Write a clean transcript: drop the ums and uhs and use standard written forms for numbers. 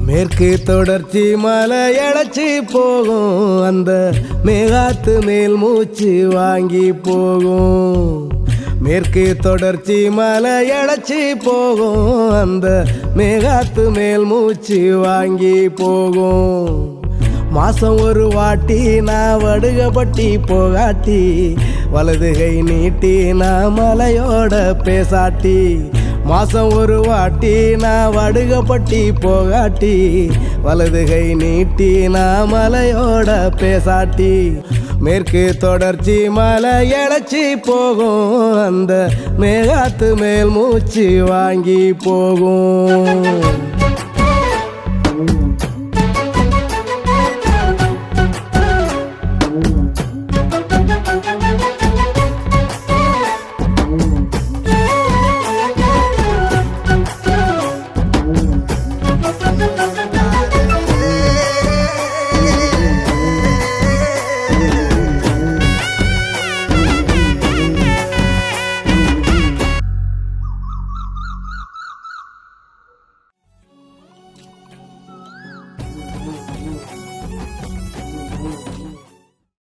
மேற்கு தொடர்ச்சி மலை எழச்சி போகும், அந்த மேகாத்து மேல் மூச்சு வாங்கி போகும். மேற்கு தொடர்ச்சி மலை எழச்சி போகும், அந்த மேகாத்து மேல் மூச்சு வாங்கி போகும். மாசம் ஒரு வாட்டி நான் வடுகப்பட்டி போகாட்டி, வலது கை நீட்டி நான் மலையோட பேசாட்டி. மாசம் ஒரு வாட்டி நான் வடுகப்பட்டி போகாட்டி, வலது கை நீட்டி நான் மலையோட பேசாட்டி. மேற்கு தொடர்ச்சி மலை எழச்சி போகும், அந்த மேகாத்து மேல் மூச்சு வாங்கி போகும்.